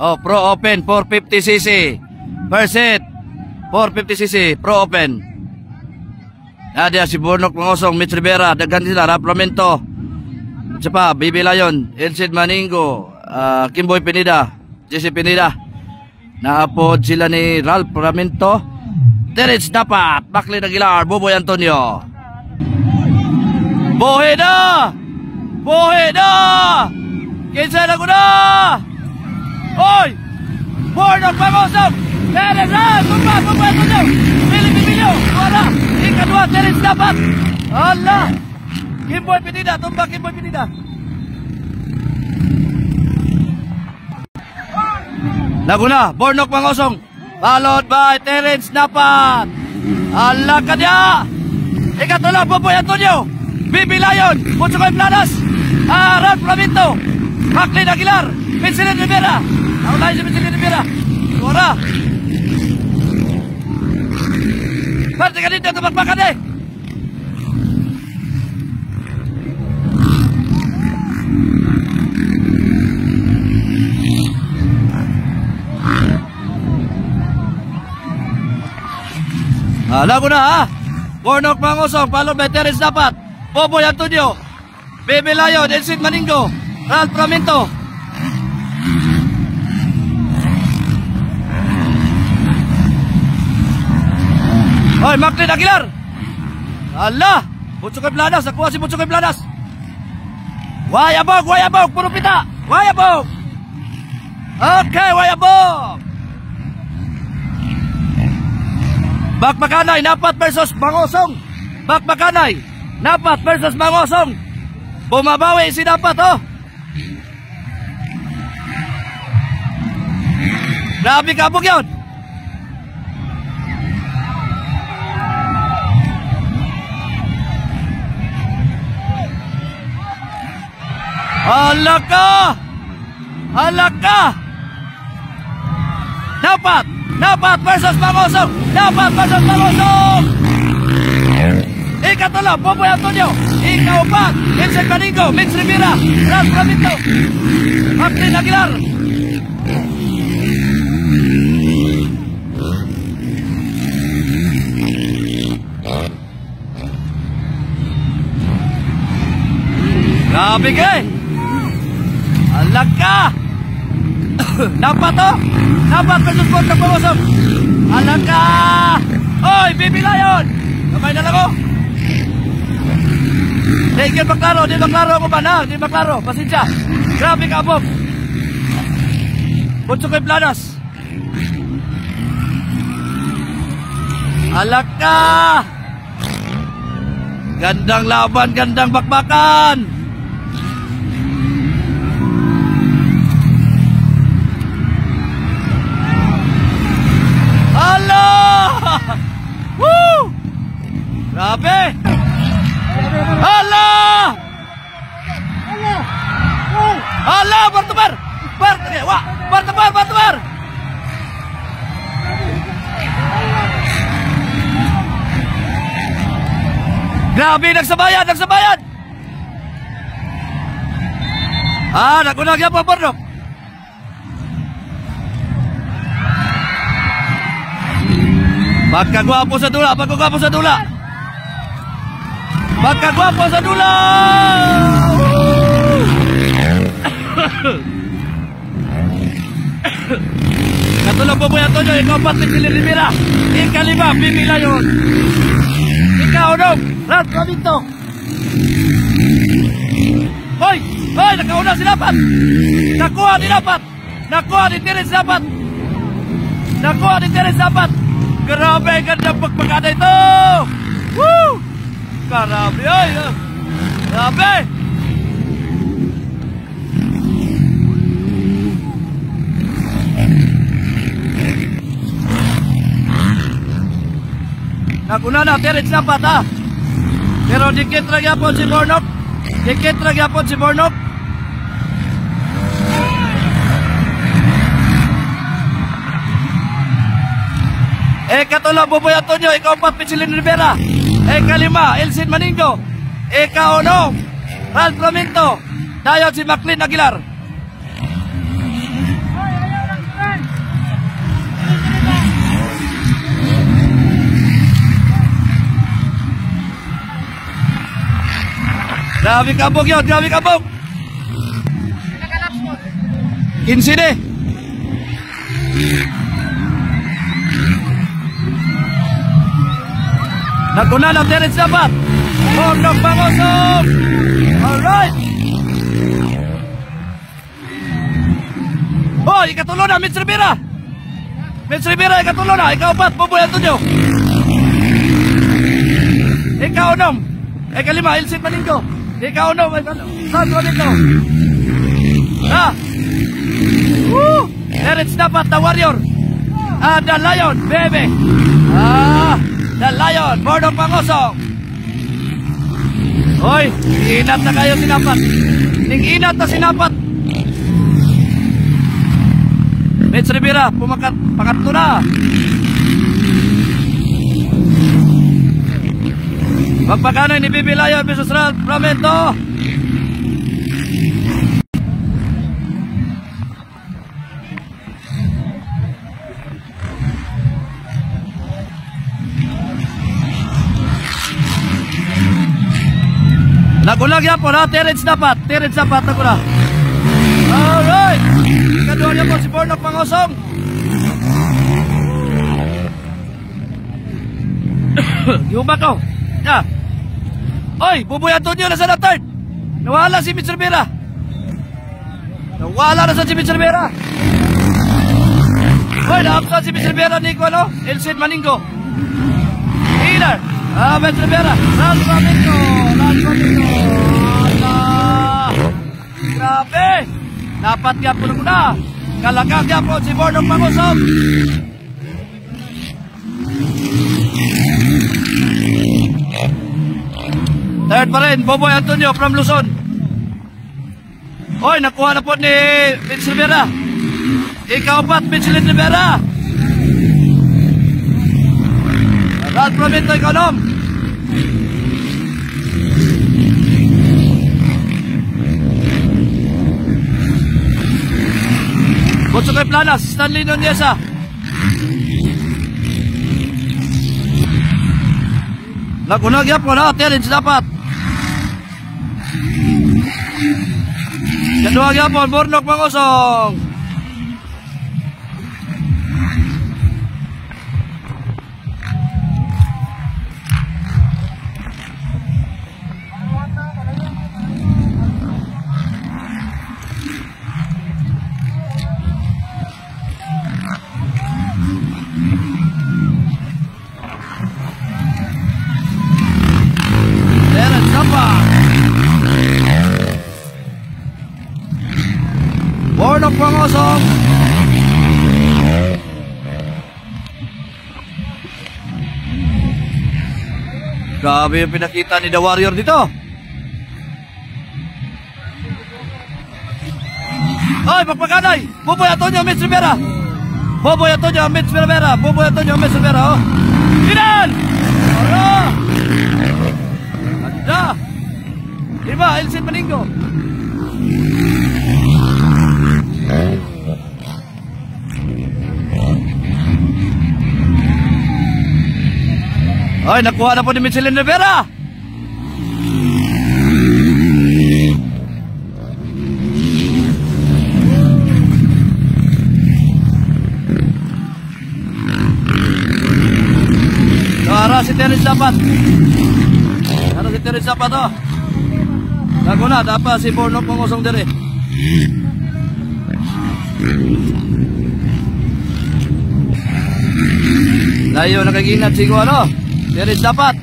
Oh, Pro Open 450cc. First set 450cc Pro Open. Nadia si Burnok Mangosong, Mitch Rivera, daghan sila, Raplamento. Sapa, Bibi Lion, Elsid Maningo, Kimboy Pinida, Jesse Pinida. Naapod sila ni Ralph Ramento. Terence Dapat, Macklin Aguilar, Boboy Antonio. Bohe na! Bohe na! Kinsa na ko na! Hoy! Burnok Mangosong! Terence Ralph! Boboy Antonio! Pilipilyo! Wala! Ikadua, Terence Dapat! Allah! Kimboy Pinida, tumbak Kimboy Pinida. Laguna, Burnok Mangosong, followed by Terence Dapat. Allah ka niya. Ikatulong, Boboy Antonio, Bibi Lion, Puchokoy Planas, Ralph Ramento, Macklin Aguilar, Vincent Rivera. Naulay si Vincent Rivera. Suara. Parte ka dito, tumakbakan eh. Laguna ha. Burnok Mangosong, followed by Terence Dapat, Boboy Antonio, Bibi Lion, Elsid Maningo, Ralph Ramento. Hoy, Macklin Aguilar. Allah, Puchokoy Planas, nakuha si Puchokoy Planas. Wayabog, puro pita. Wayabog. Okay, Wayabog. Bakbakanay, Napat versus Mangosong. Bakbakanay, Napat versus Mangosong. Bumabawi si Napat, oh. Grabe kabog yun. Halaka! Halaka! Napat versus Mangosong! Napat versus Mangosong! Ikatulong, Boboy Antonio! Ikaupat, Vincent Maningo, Mitch Rivera, Ralph Ramento, Macklin Aguilar! Grabe ka eh! Halaka! Napat oh! Napat versus Burnok Mangosong! Halaka! Oy! Bibi Lion! Kamay na lang oh! Di maklaro ako ba na? Di maklaro, pasensya! Grabe ka Bob! Puchokoy Planas! Halaka! Gandang laban, gandang bakbakan! Woo! Grabe! Allah! Allah! Bartubar! Bartubar! Grabe! Nagsabayan! Nagunag yan po, Burnok! Pagkagwapo sa dula! Katulong Boboy Antonio, ikaw pati si Rivera. Ikalima, Bibi Lion. Ikaw dong, Ralph Ramento. Hoy! Nakauna si Dapat. Nakuha ni Terence Dapat. Grabe, gandang pagpagkada ito! Woo! Grabe, ay! Grabe! Naguna na, Terence Dapat ha! Pero dikit nagyapon si Burnok. Ikatulong, Boboy Antonio. Ikaupat, Vincent Rivera. Ikalima, Elsid Maningo. Ikaunong, Ralph Ramento. Dayon si Macklin Aguilar. Grabe kabog yun, grabe kabog. 15 deh. Naguna ng Terence dapat. Burnok Pangosong. Alright. Oh, ikatulo na, Mitch Rivera. Mitch Rivera, ikatulo na. Ikaw pat, Buboy Antonio. Ikaw unom. Ikalima, Ilsit Maninggo. Ikaw unom. Saan dito? Ah. Terence dapat, The Warrior. The Lion, baby. The Lion, Burnok Pangosong. Hoy, inat na kayo sinapat. Ning inat na sinapat. Mitch Rivera, pangatlo na. Magpakanoy ni Bibi Lion versus Ramento. Nagulag yan po na, Terence dapat nagulag. Alright, ikaduha niya po si Burnok Pangosong. Diuma ko. Ya. Oy, Buboy Antonio nasa na third. Nawala si Mitch Rivera. Nawala na si Mitch Rivera. Oy, naapsan si Mitch Rivera ni ano? Ilsit Maninggo. Healer. Mitch Rivera. Ramento. Grabe. Dapat nga po na. Kalakag nga po si Burnok Pangosong. Third pa rin, Buboy Antonio from Luzon. Oy, nakuha na po ni Mitch Rivera. Ikaw pat, Mitch Rivera. Rad Provento, ikaw nom. Butso kay Planas, Stanley Nuneza. Nagunag yan po na, Terence dapat. Kaduhag yan po, Burnok Pangosong. Burnok Pangosong. Grabe yung pinakita ni The Warrior dito. Ay, pagpakanay. Buboy Antonio, Mitch Rivera. Buboy Antonio, Mitch Rivera. Buboy Antonio, Mitch Rivera. Oh. Inan! Ora! Ada! Diba, Ilsit Maninggo. Ay, nakuha na po ni Mitchell Rivera. Ara si Terence dapat. Ara si Terence dapat oh. Lago na, dapat si Burnok Pangosong dire. Layo nakaginat si ano? Terence dapat.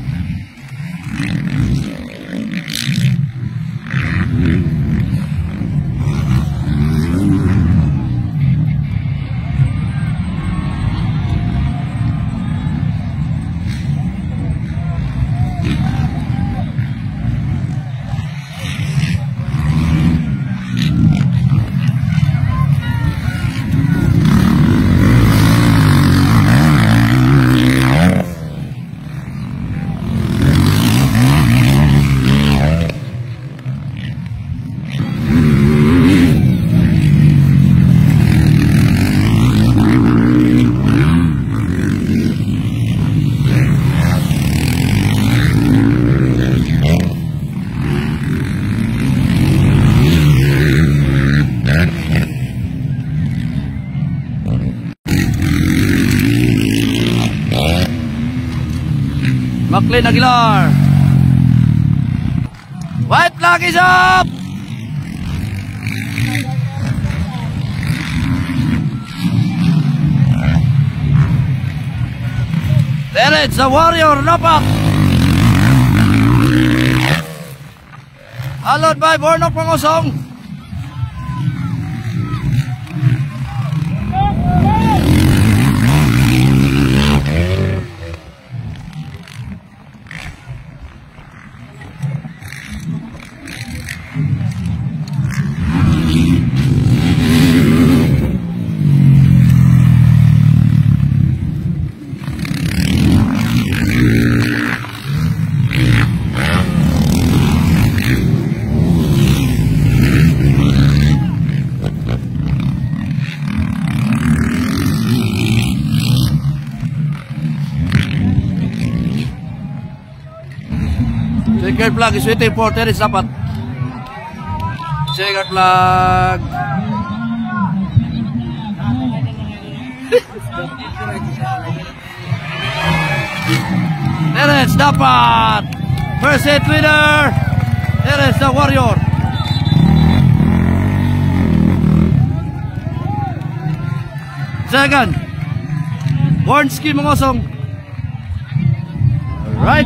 Maclean Aguilar. White flag is up. Terence the Warrior Napak. Followed by Bornok Pangosong. Checkered flag is waiting for Terence dapat. Checkered flag. Terence dapat. First hit leader. Terence the Warrior. Second. Bornski Mangosong. Alright.